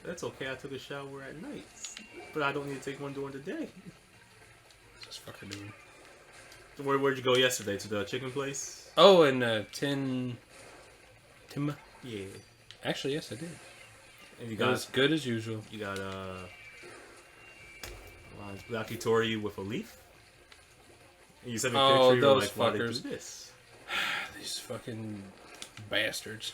That's okay. I took a shower at night, but I don't need to take one during the day. What's this fucker doing? Where'd you go yesterday? To the chicken place? Oh, and Temma. Yeah. Actually, yes, I did. And you It got was good as usual. you got yakitori with a leaf. And you sent me a picture. You were those like, why they do fuckers. this? These fucking bastards.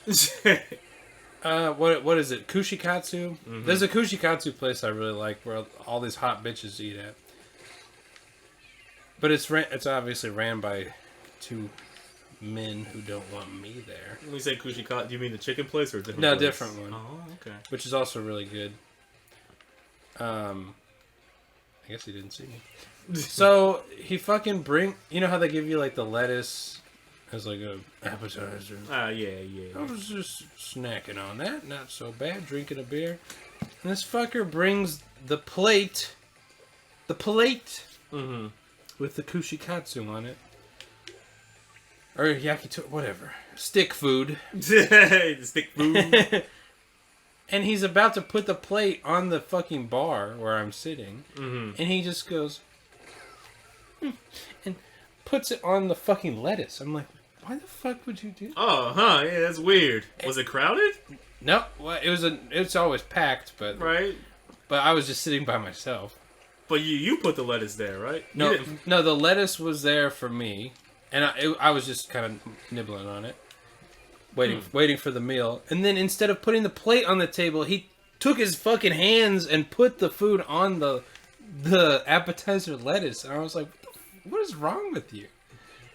What is it? Kushikatsu? Mm-hmm. There's a Kushikatsu place I really like where all these hot bitches eat at. But it's obviously ran by two men who don't want me there. When you say kushikatsu, do you mean the chicken place or a different No, place? different one. Oh, okay. Which is also really good. I guess he didn't see me. So he fucking you know how they give you like the lettuce as like a appetizer? Yeah. I was just snacking on that, not so bad, drinking a beer. And this fucker brings the plate Mm-hmm. with the kushikatsu on it. Or yakitori, whatever. Stick food. The stick food. And he's about to put the plate on the fucking bar where I'm sitting. Mm-hmm. And he just goes... and puts it on the fucking lettuce. I'm like, why the fuck would you do that? Oh, huh. Yeah, that's weird. Was it crowded? No, well, it's always packed, but Right. But I was just sitting by myself. But you put the lettuce there, right? No, You didn't- no, the lettuce was there for me, and I was just kind of nibbling on it, waiting for the meal. And then instead of putting the plate on the table, he took his fucking hands and put the food on the appetizer lettuce. And I was like, what is wrong with you?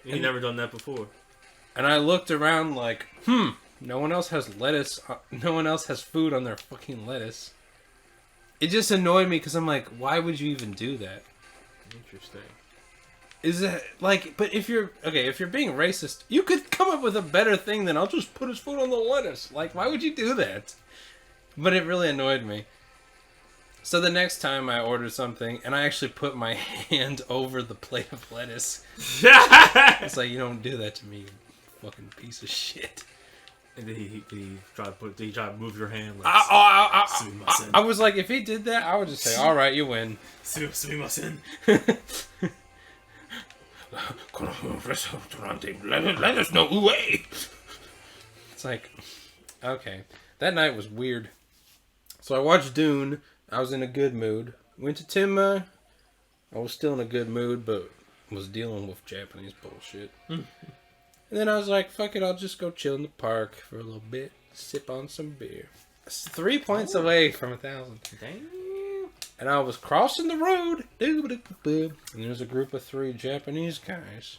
You've never done that before. And I looked around like, no one else has lettuce. No one else has food on their fucking lettuce. It just annoyed me because I'm like, why would you even do that? Interesting. Is it like, but if you're being racist, you could come up with a better thing than I'll just put his food on the lettuce. Like, why would you do that? But it really annoyed me. So the next time I ordered something, and I actually put my hand over the plate of lettuce. It's like, you don't do that to me, you fucking piece of shit. And did he try to move your hand? Like, I was like, if he did that, I would just say, all right, you win. Sumimasen. Let us know who. It's like, okay. That night was weird. So I watched Dune. I was in a good mood. Went to Temma. I was still in a good mood, but was dealing with Japanese bullshit. And then I was like, fuck it, I'll just go chill in the park for a little bit. Sip on some beer. 3 points away from 1,000. Damn. And I was crossing the road. And there's a group of 3 Japanese guys.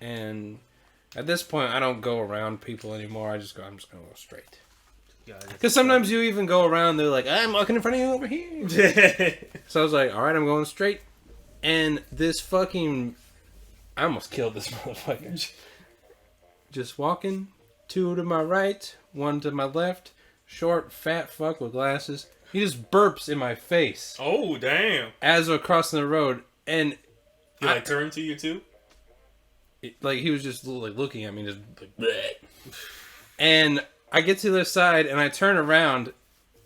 And at this point, I don't go around people anymore. I'm just going to go straight. Because sometimes you even go around, they're like, I'm walking in front of you over here. So I was like, alright, I'm going straight. And this fucking... I almost killed this motherfucker. Just walking. 2 to my right, 1 to my left. Short, fat fuck with glasses. He just burps in my face. Oh, damn. As we're crossing the road. And... He turned to you too? Like, he was just like looking at me, just like, bleh. And I get to the other side, and I turn around,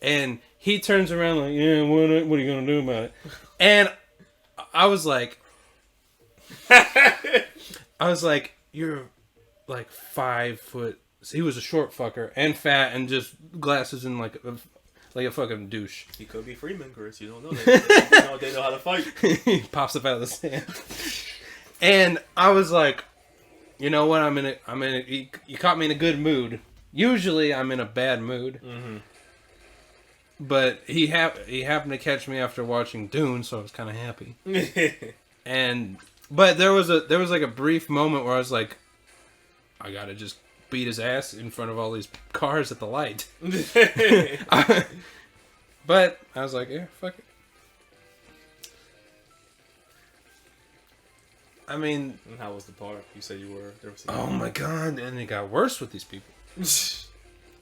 and he turns around like, yeah, what are you gonna do about it? And I was like, you're like 5 foot. So he was a short fucker and fat and just glasses and like a fucking douche. He could be Freeman, Chris. You don't know that. They know how to fight. He pops up out of the sand. And I was like, you know what? You caught me in a good mood. Usually I'm in a bad mood. Mm-hmm. But he happened to catch me after watching Dune, so I was kind of happy. But there was like a brief moment where I was like, I gotta just beat his ass in front of all these cars at the light. But I was like, yeah, fuck it. I mean... And how was the park? You said you were... Oh my god, and it got worse with these people.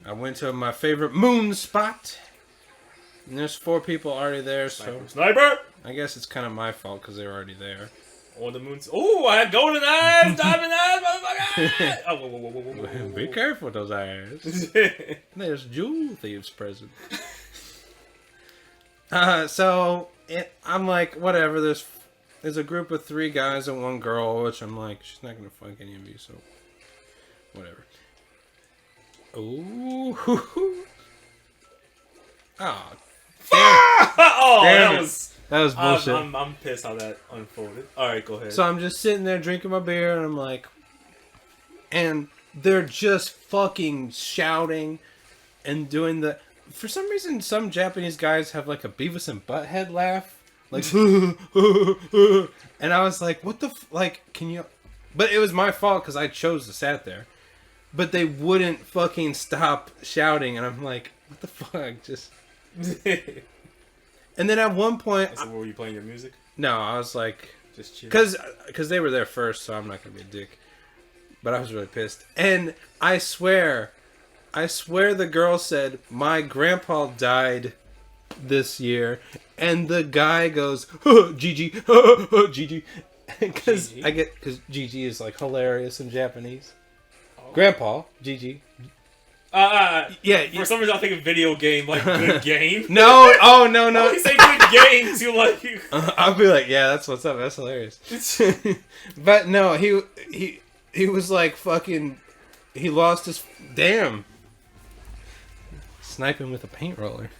I went to my favorite moon spot. And there's 4 people already there, so... Sniper! I guess it's kind of my fault because they were already there. On the moon. Oh, I had golden eyes, diamond eyes, motherfucker! Oh, whoa. Be careful with those eyes. There's jewel thieves present. I'm like, whatever. There's a group of 3 guys and 1 girl, which I'm like, she's not gonna fuck any of you, so whatever. Ooh. Oh. Oh, Damn that it. was. That was bullshit. I'm pissed how that unfolded. Alright, go ahead. So I'm just sitting there drinking my beer, and I'm like, and they're just fucking shouting and doing the. For some reason, some Japanese guys have like a Beavis and Butthead laugh, like, and I was like, what the like? Can you? But it was my fault because I chose to sat there. But they wouldn't fucking stop shouting, and I'm like, what the fuck? Just. And then at one point, so were you playing your music? No, I was like, just chill. Because they were there first, so I'm not gonna be a dick. But I was really pissed, and I swear the girl said my grandpa died this year, and the guy goes, Gigi, Gigi, because Gigi is like hilarious in Japanese. Oh. Grandpa, Gigi. Yeah. For some reason, I think of video game, like good game. No, no. When you say good game, you like. I'll be like, yeah, that's what's up. That's hilarious. But no, he was like fucking. He lost his damn. Sniping with a paint roller.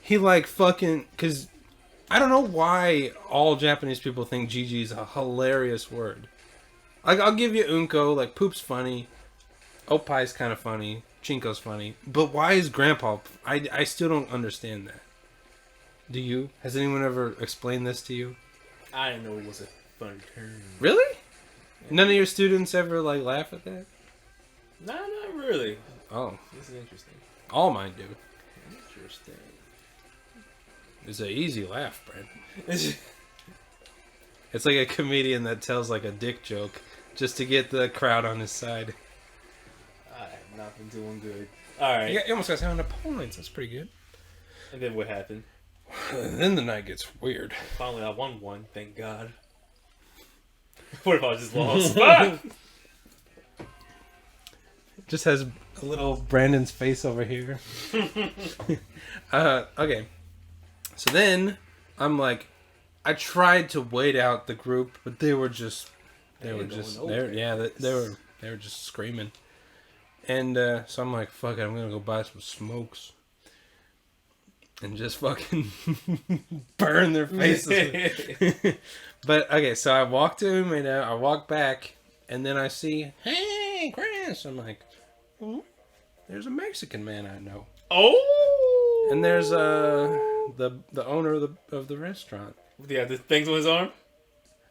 He like fucking because I don't know why all Japanese people think Gigi is a hilarious word. Like I'll give you unko, like poop's funny, opai's kind of funny. Chinko's funny, but why is grandpa? I still don't understand that. Do you? Has anyone ever explained this to you? I didn't know it was a funny term. Really? Yeah. None of your students ever like laugh at that? No, not really. Oh, this is interesting. All mine do. Interesting. It's an easy laugh, Brent. It's like a comedian that tells like a dick joke just to get the crowd on his side. Not been doing good. Alright. You almost got 700 points. That's pretty good. And then what happened? Then the night gets weird. Finally, I won one. Thank God. What if I just lost? Just has a little Brandon's face over here. Okay. So then, I'm like, I tried to wait out the group, but they were just screaming. And so I'm like, fuck it, I'm gonna go buy some smokes. And just fucking burn their faces. But, okay, so I walked to him, and I walk back, and then I see, hey, Chris. I'm like, there's a Mexican man I know. Oh! And there's the owner of the restaurant. Yeah, the things on his arm?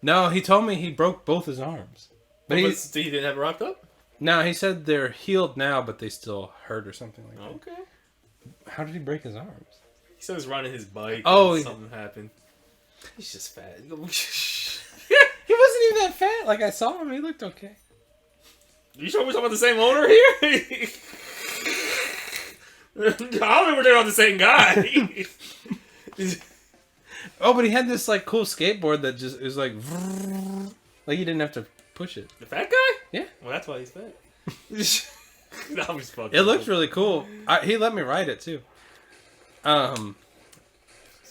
No, he told me he broke both his arms. But he didn't have it wrapped up? No, he said they're healed now, but they still hurt or something like that. Okay. How did he break his arms? He said he was riding his bike and something happened. He's just fat. He wasn't even that fat. Like, I saw him. He looked okay. You sure we're talking about the same owner here? I don't think we're talking about the same guy. Oh, but he had this, like, cool skateboard that just is like... Like, you didn't have to push it. The fat guy? Yeah. Well, that's why he's fat. That was fucking It looked really cool. He let me ride it, too. So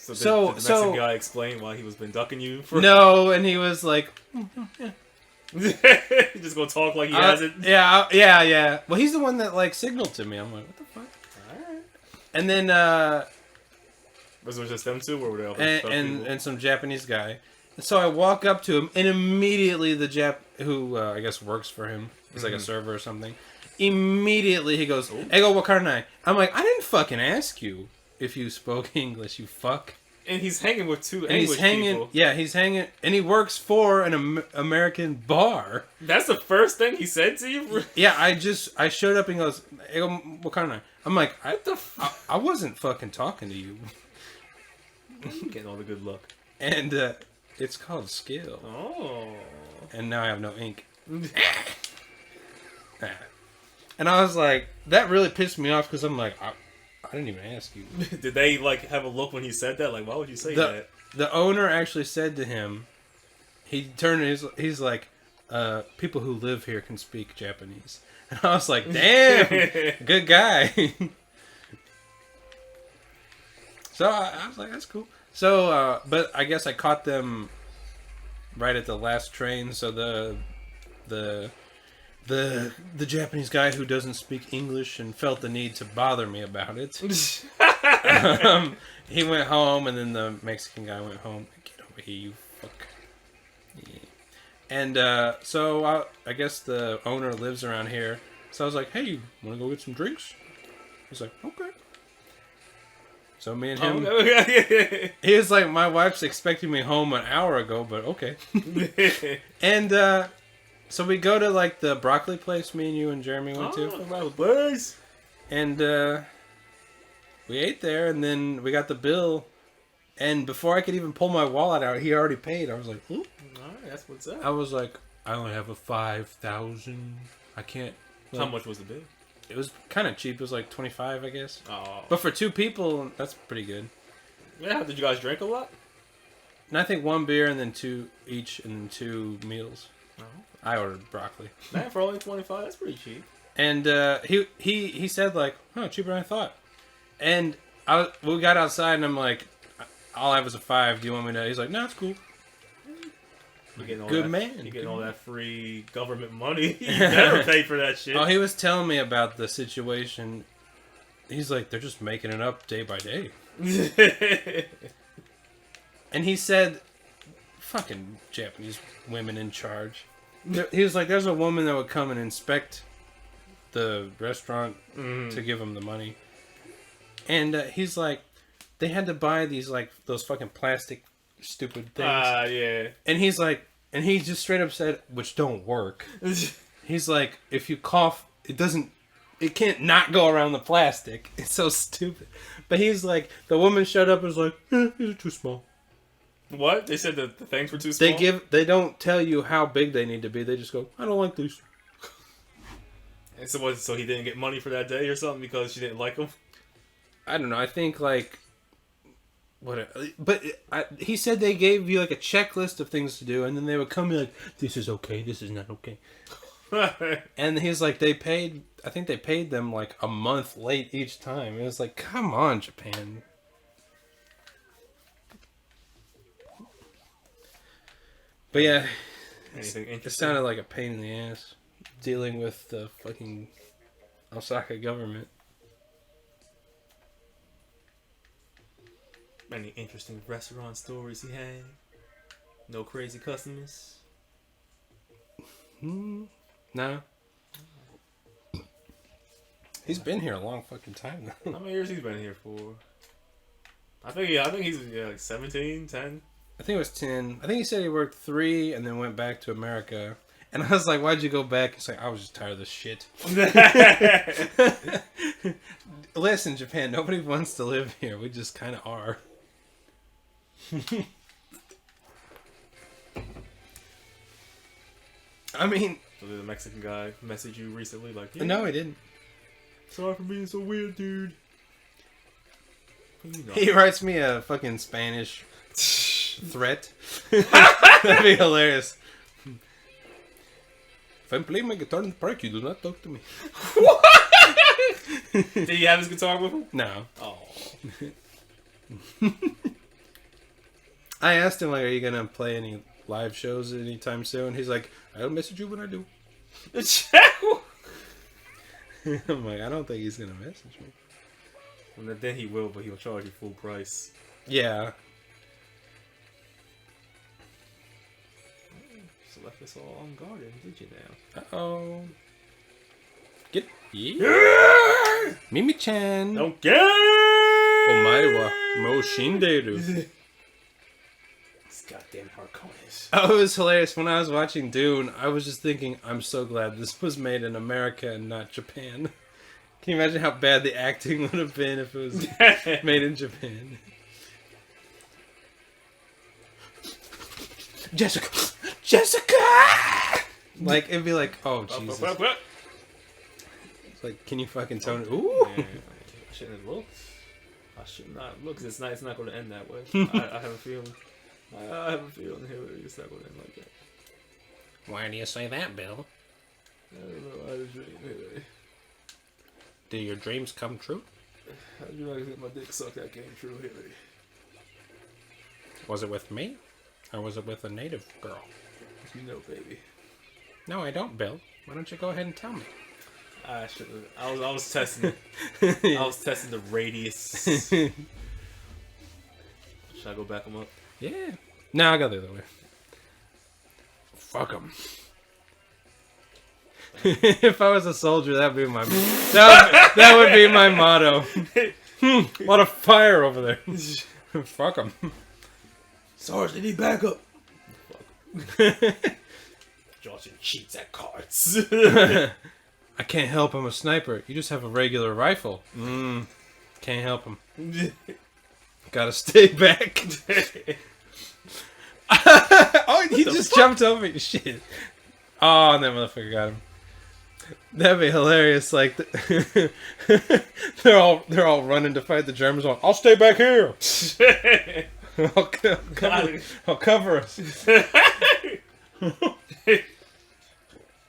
did the Mexican guy explain why he was been ducking you for? No, and he was like, He's just gonna talk like he hasn't. Yeah. Well, he's the one that like signaled to me. I'm like, what the fuck? Alright. And then was it just them two, or were they all and some Japanese guy? So I walk up to him, and immediately the Jap who I guess works for him is like a server or something. Immediately he goes, "Ego wakarnai." I'm like, I didn't fucking ask you if you spoke English, you fuck. And he's hanging with two English people. Yeah, he's hanging, and he works for an American bar. That's the first thing he said to you? Yeah, I showed up and he goes, "Ego wakarnai." I'm like, I wasn't fucking talking to you. I'm getting all the good luck. And it's called skill. Oh. And now I have no ink. And I was like, that really pissed me off because I'm like, I didn't even ask you. Did they like have a look when he said that? Like, why would you say that? The owner actually said to him, he turned. He's like, people who live here can speak Japanese, and I was like, damn, good guy. So I was like, that's cool. So, but I guess I caught them right at the last train. So the Japanese guy who doesn't speak English and felt the need to bother me about it. He went home, and then the Mexican guy went home. Get over here, you fuck. Yeah. And so I guess the owner lives around here. So I was like, hey, you want to go get some drinks? He's like, okay. So me and him, he was like, my wife's expecting me home an hour ago, but okay. And so we go to like the broccoli place me and you and Jeremy went to. And we ate there, and then we got the bill. And before I could even pull my wallet out, he already paid. I was like, ooh. Alright, that's what's up. I was like, I only have a 5,000. I can't. How much was the bill? It was kind of cheap. It was like 25, I guess. Oh. But for 2 people, that's pretty good. Yeah, did you guys drink a lot? And I think 1 beer and then 2 each and then 2 meals. Oh. I ordered broccoli. Man, for only 25, that's pretty cheap. And he said like, huh, cheaper than I thought. And we got outside and I'm like, all I have is a 5. Do you want me to? He's like, no, it's cool. You're getting all good that, man. You're getting all that free government money. You never pay for that shit. Oh, he was telling me about the situation. He's like, they're just making it up day by day. And he said, fucking Japanese women in charge. He was like, there's a woman that would come and inspect the restaurant to give him the money. And he's like, they had to buy these, like, those fucking plastic stupid things. Yeah. And he's like, and he just straight up said, which don't work. He's like, if you cough, it can't not go around the plastic. It's so stupid. But he's like, the woman showed up and was like, these are too small. What? They said that the things were too small? They don't tell you how big they need to be. They just go, I don't like these. And so he didn't get money for that day or something because she didn't like them? I don't know. I think like, he said they gave you like a checklist of things to do, and then they would come and be like, this is okay, this is not okay. And he's like, I think they paid them like a month late each time. It was like, come on, Japan. But yeah, it sounded like a pain in the ass dealing with the fucking Osaka government. Any interesting restaurant stories he had? No crazy customers? No. He's been here a long fucking time now. How many years he's been here for? I think he's like 17, 10. I think it was 10. I think he said he worked 3 and then went back to America. And I was like, why'd you go back? He's like, I was just tired of this shit. Listen, Japan, nobody wants to live here. We just kind of are. I mean... So did the Mexican guy message you recently? Like, yeah, no, he didn't. Sorry for being so weird, dude. You know. He writes me a fucking Spanish threat. That'd be hilarious. If I'm playing my guitar in the park, you do not talk to me. What? Did he have his guitar with him? No. Oh. I asked him, like, are you going to play any live shows anytime soon? He's like, I'll message you when I do. I'm like, I don't think he's going to message me. And then he will, but he'll charge you full price. Yeah. Just left us all unguarded, did you now? Uh-oh. Get... Yeah! Mimi-chan! Don't get it! Omae wa mou shinderu. This goddamn Harkonnen. Oh, it was hilarious. When I was watching Dune, I was just thinking, I'm so glad this was made in America and not Japan. Can you imagine how bad the acting would have been if it was made in Japan? Jessica! Like, it'd be like, oh, Jesus. It's like, can you fucking tone it? Ooh! Yeah, I shouldn't have looked. I should not look, 'cause it's not going to end that way. I have a feeling. I have a feeling Hillary is not going to end like that. Why do you say that, Bill? I don't know. I had a dream, Hillary. Do your dreams come true? How did you like to get my dick sucked? That came true, Hillary. Was it with me? Or was it with a native girl? You know, baby. No, I don't, Bill. Why don't you go ahead and tell me? I should have. I was testing. I was testing the radius. Should I go back them up? Yeah. No, I'll go the other way. Fuck them. If I was a soldier, that'd be my that would be my motto. A lot of fire over there. Fuck them. Sarge, they need backup. Johnson cheats at cards. I can't help I'm a sniper. You just have a regular rifle. Can't help him. Gotta stay back. Oh, he just jumped over you. Shit. Oh, that motherfucker got him. That'd be hilarious. Like they're all running to fight the Germans. I'll stay back here. I'll cover us.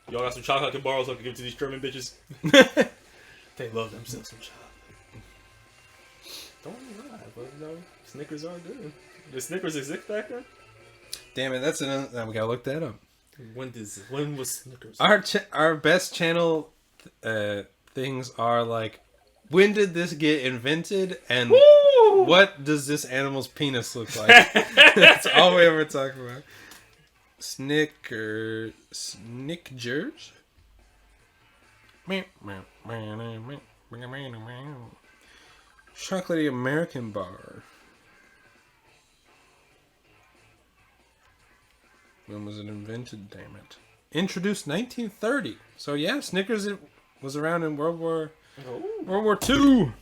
Y'all got some chocolate I can borrow so I can give it to these German bitches? They love themselves some chocolate. Don't lie, but no, Snickers are good. Did Snickers exist back then? Damn it, that's another. Now we gotta look that up. When was Snickers? Our best channel things are like, when did this get invented and what does this animal's penis look like? That's all we ever talk about. Snickers. Chocolatey American bar. When was it invented? Damn it! Introduced 1930. So yeah, Snickers was around in World War II.